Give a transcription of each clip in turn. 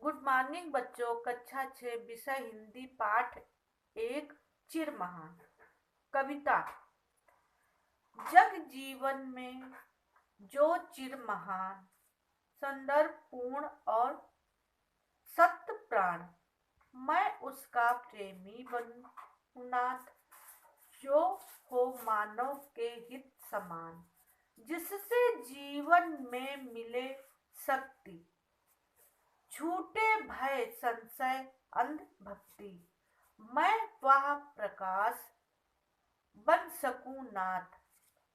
Good morning बच्चों। कक्षा 6 विषय हिंदी पाठ 1 चिर महान। कविता। जग जीवन में जो चिर महान, संदर्भ पूर्ण और सत्य प्राण, मैं उसका प्रेमी बनूं नाथ, जो हो मानव के हित समान, जिससे जीवन में मिले शक्ति, छूटे भय संशय अंध भक्ति, मैं वह प्रकाश बन सकूं नाथ,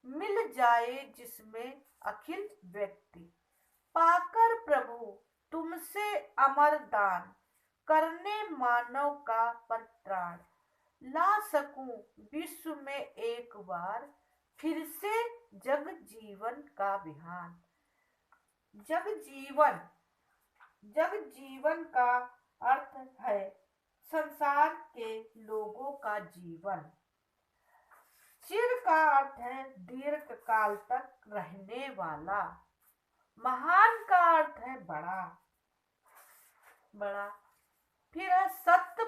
मिल जाए जिसमें अखिल व्यक्ति, पाकर प्रभु तुमसे अमर दान, करने मानव का परित्राण, ला सकूं विश्व में एक बार फिर से जग जीवन का विहान। जग जीवन का अर्थ है संसार के लोगों का जीवन। चिर का अर्थ है दीर्घ काल तक रहने वाला। महान का अर्थ है बड़ा। फिर है सत्य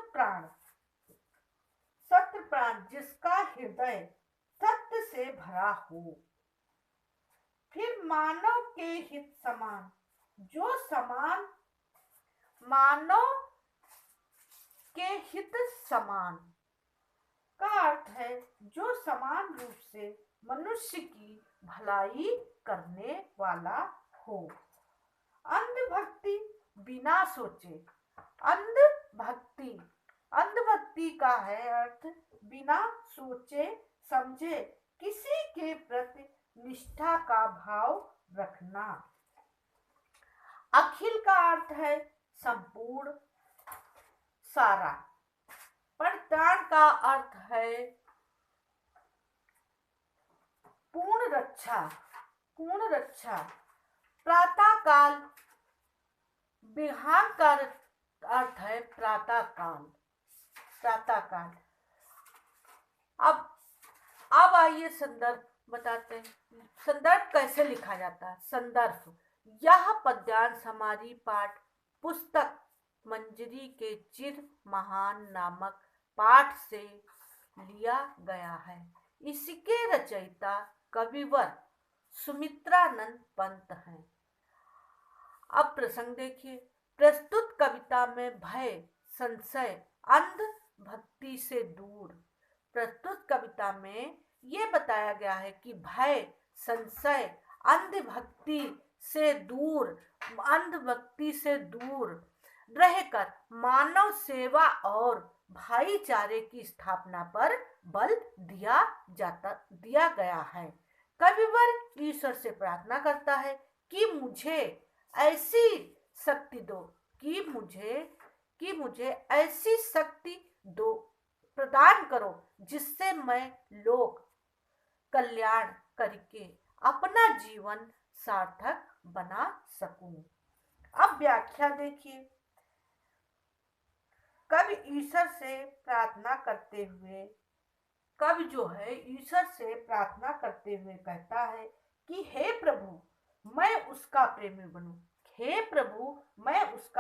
प्राण जिसका हृदय सत्य से भरा हो। फिर मानव के हित समान, जो समान मानव के हित समान का अर्थ है जो समान रूप से मनुष्य की भलाई करने वाला हो। अंधभक्ति बिना सोचे। अंधभक्ति का है अर्थ बिना सोचे समझे किसी के प्रति निष्ठा का भाव रखना। अखिल का अर्थ है संपूर्ण, सारा। परित्राण का अर्थ है पूर्ण रक्षा। प्रातः काल। बिहान का अर्थ है प्रातः काल। अब आइए संदर्भ बताते हैं। संदर्भ कैसे लिखा जाता है। संदर्भ। यह पद्यांश हमारी पाठ पुस्तक मंजरी के चिर महान नामक पाठ से लिया गया है। इसके रचयिता कविवर सुमित्रानंद पंत हैं। अब प्रसंग देखिए। प्रस्तुत कविता में भय संशय अंध भक्ति से दूर। प्रस्तुत कविता में ये बताया गया है कि भय संशय अंधभक्ति से दूर रहकर मानव सेवा और भाईचारे की स्थापना पर बल दिया गया है। कविवर ईश्वर से प्रार्थना करता है कि मुझे ऐसी शक्ति दो, कि मुझे ऐसी शक्ति दो, प्रदान करो जिससे मैं लोक कल्याण करके अपना जीवन सार्थक बना सकूं। अब व्याख्या देखिए। कवि ईश्वर से प्रार्थना करते हुए कहता है कि हे प्रभु मैं उसका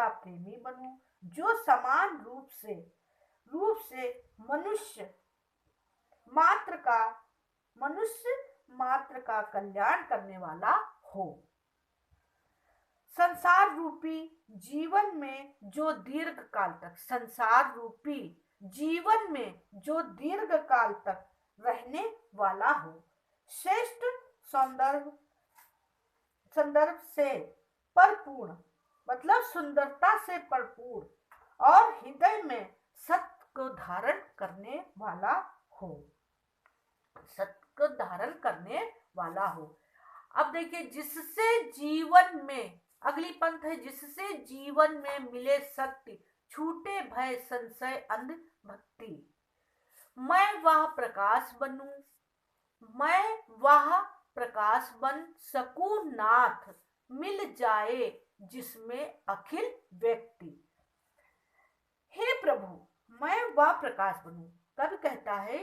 प्रेमी बनूं, जो समान रूप से मनुष्य मात्र का कल्याण करने वाला हो। संसार रूपी जीवन में जो दीर्घ काल तक रहने वाला हो। श्रेष्ठ संदर्भ से परिपूर्ण मतलब सुंदरता से परिपूर्ण और हृदय में सत्य को धारण करने वाला हो। अब देखिए। जिससे जीवन में, अगली पंक्ति है, जिससे जीवन में मिले शक्ति, छूटे भय संशय अंध भक्ति, मैं वह प्रकाश बन सकूं नाथ, मिल जाए जिसमें अखिल व्यक्ति। हे प्रभु मैं वह प्रकाश बनूं। कवि कहता है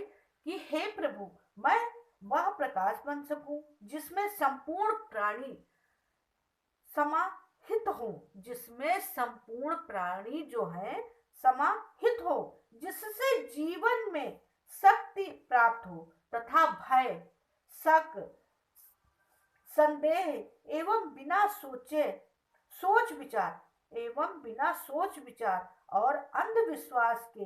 कि हे प्रभु मैं वह प्रकाश बन सकूं जिसमें संपूर्ण प्राणी हित हो, जिसमें संपूर्ण प्राणी जो है समाहित हो, जिससे जीवन में शक्ति प्राप्त हो तथा भय, शक, संदेह एवं बिना सोच विचार और अंधविश्वास के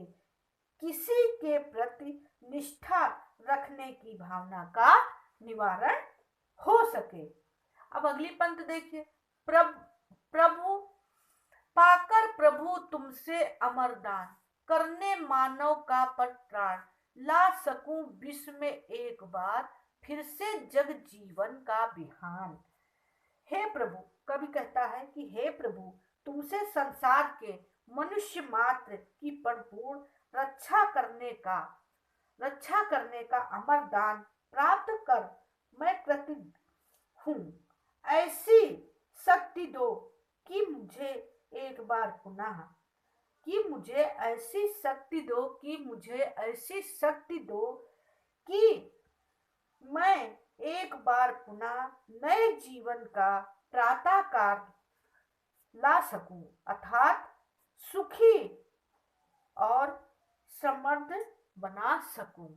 किसी के प्रति निष्ठा रखने की भावना का निवारण हो सके। अब अगली पंक्ति देखिए। प्रभु पाकर प्रभु तुमसे अमर दान, करने मानव का प्राण, ला सकूं विश्व में एक बार, फिर से जग जीवन का बिहान। हे प्रभु, कवि कहता है कि हे प्रभु, तुमसे संसार के मनुष्य मात्र की परिपूर्ण रक्षा करने का अमर दान प्राप्त कर मैं कृतज्ञ हूँ। ऐसी शक्ति दो कि मुझे एक बार पुनः कि मुझे ऐसी शक्ति दो कि मैं एक बार पुनः नए जीवन का प्रातःकाल ला सकूं, अर्थात सुखी और समृद्ध बना सकूं।